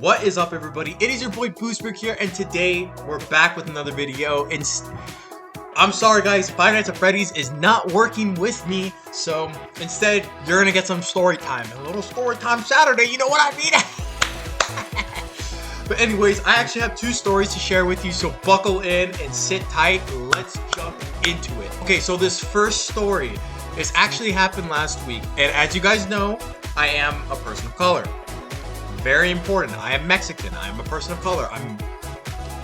What is up, everybody? It is your boy Boostbrick here, and today we're back with another video. And I'm sorry, guys, Five Nights at Freddy's is not working with me, so instead you're gonna get some story time. A little story time Saturday, you know what I mean? But anyways, I actually have two stories to share with you, so buckle in and sit tight. Let's jump into it. Okay, so this first story is actually happened last week, and as you guys know, I am a person of color. Very important. I am Mexican. I am a person of color.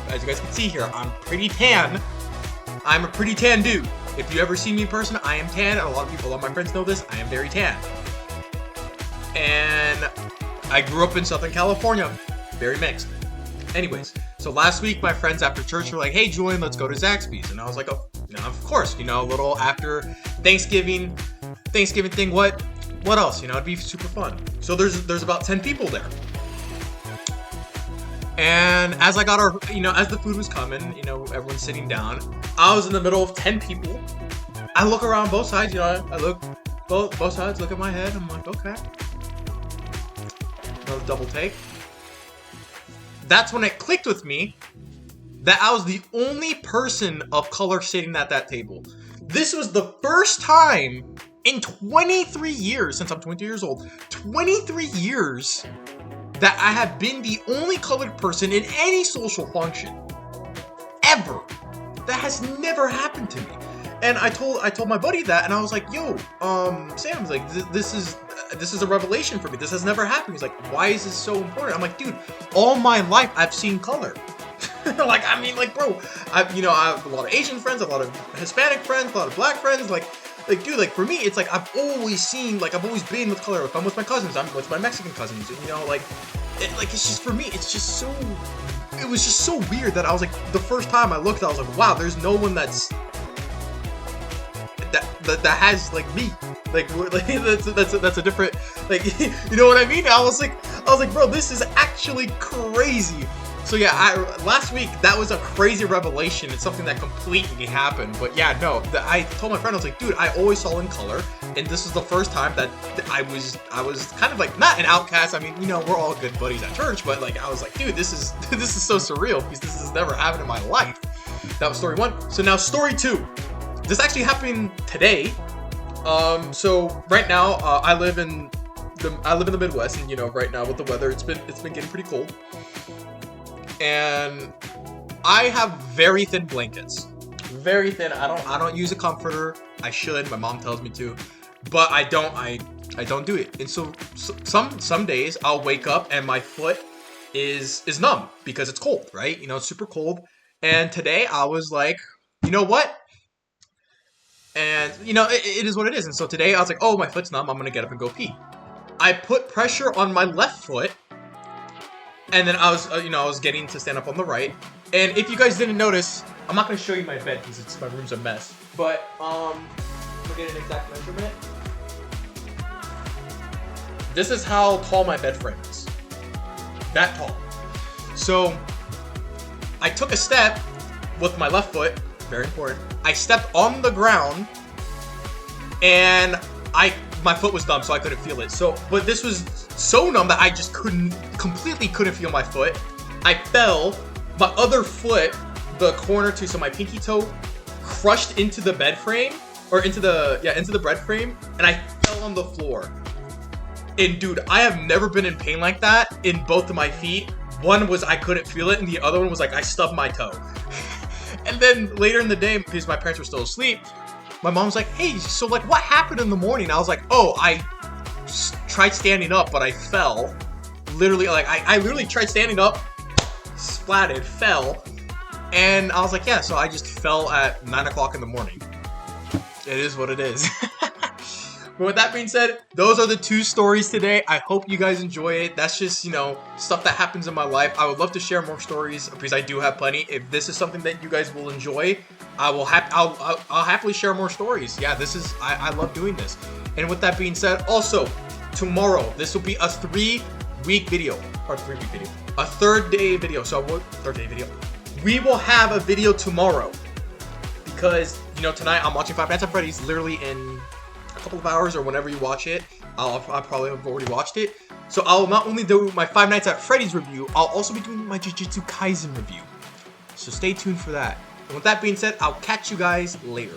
As you guys can see here, I'm pretty tan. I'm a pretty tan dude. If you ever see me in person, I am tan. A lot of my friends know this. I am very tan. And I grew up in Southern California. Very mixed. Anyways, so last week my friends after church were like, "Hey Julian, let's go to Zaxby's." And I was like, "Oh, of course, a little after Thanksgiving thing, what else? It'd be super fun." So there's about 10 people there. And as I got as the food was coming, everyone's sitting down, I was in the middle of 10 people. I look around both sides, I look both sides, look at my head, I'm like, okay. Another double take. That's when it clicked with me that I was the only person of color sitting at that table. This was the first time in 23 years, since I'm 22 years old, 23 years that I have been the only colored person in any social function. Ever. That has never happened to me. And I told my buddy that, and I was like, "Yo, Sam's like, this is a revelation for me. This has never happened." He's like, "Why is this so important?" I'm like, "Dude, all my life I've seen color." Bro, I have a lot of Asian friends, a lot of Hispanic friends, a lot of black friends, dude, for me, it's like I've always been with color. If I'm with my cousins, I'm with my Mexican cousins, it's just, for me, it was just so weird that I was like, the first time I looked, I was like, wow, there's no one that has like me, that's a different, you know what I mean? I was like, bro, this is actually crazy. So yeah, last week, that was a crazy revelation. It's something that completely happened. But yeah, no, I told my friend, I was like, dude, I always saw in color, and this is the first time that I was kind of like, not an outcast. I mean, we're all good buddies at church, but I was like, dude, this is so surreal because this has never happened in my life. That was story one. So now story two. This actually happened today. So right now, I live in the Midwest, and right now with the weather, it's been getting pretty cold. And I have very thin blankets. Very thin. I don't use a comforter. I should. My mom tells me to. But I don't do it. And so some days I'll wake up and my foot is numb because it's cold, right? It's super cold. And today I was like, you know what? And it is what it is. And so today I was like, oh, my foot's numb. I'm gonna get up and go pee. I put pressure on my left foot. And then I was getting to stand up on the right. And if you guys didn't notice, I'm not going to show you my bed because my room's a mess. But, we'll get an exact measurement. This is how tall my bed frame is. That tall. So, I took a step with my left foot. Very important. I stepped on the ground. And my foot was numb, so I couldn't feel it. But this was so numb that I just completely couldn't feel my foot. I fell. My other foot, the corner so my pinky toe, crushed into the bed frame, or into the bed frame, and I fell on the floor. And dude, I have never been in pain like that in both of my feet. One was I couldn't feel it, and the other one was I stubbed my toe. And then later in the day, because my parents were still asleep, my mom's like, "Hey, so what happened in the morning?" I was like, "Oh, I tried standing up, but I fell." Literally, I literally tried standing up, splatted, fell, and I was like, "Yeah." So I just fell at 9 o'clock in the morning. It is what it is. But with that being said, those are the two stories today. I hope you guys enjoy it. That's just, stuff that happens in my life. I would love to share more stories because I do have plenty. If this is something that you guys will enjoy, I'll happily share more stories. Yeah, I love doing this. And with that being said, also, tomorrow, this will be a 3-week video. Or 3-week video. A third-day video. So, third-day video. We will have a video tomorrow. Because, tonight I'm watching Five Nights at Freddy's literally in couple of hours or whenever you watch it. I probably have already watched it. So I'll not only do my Five Nights at Freddy's review, I'll also be doing my Jujutsu Kaisen review. So stay tuned for that. And with that being said, I'll catch you guys later.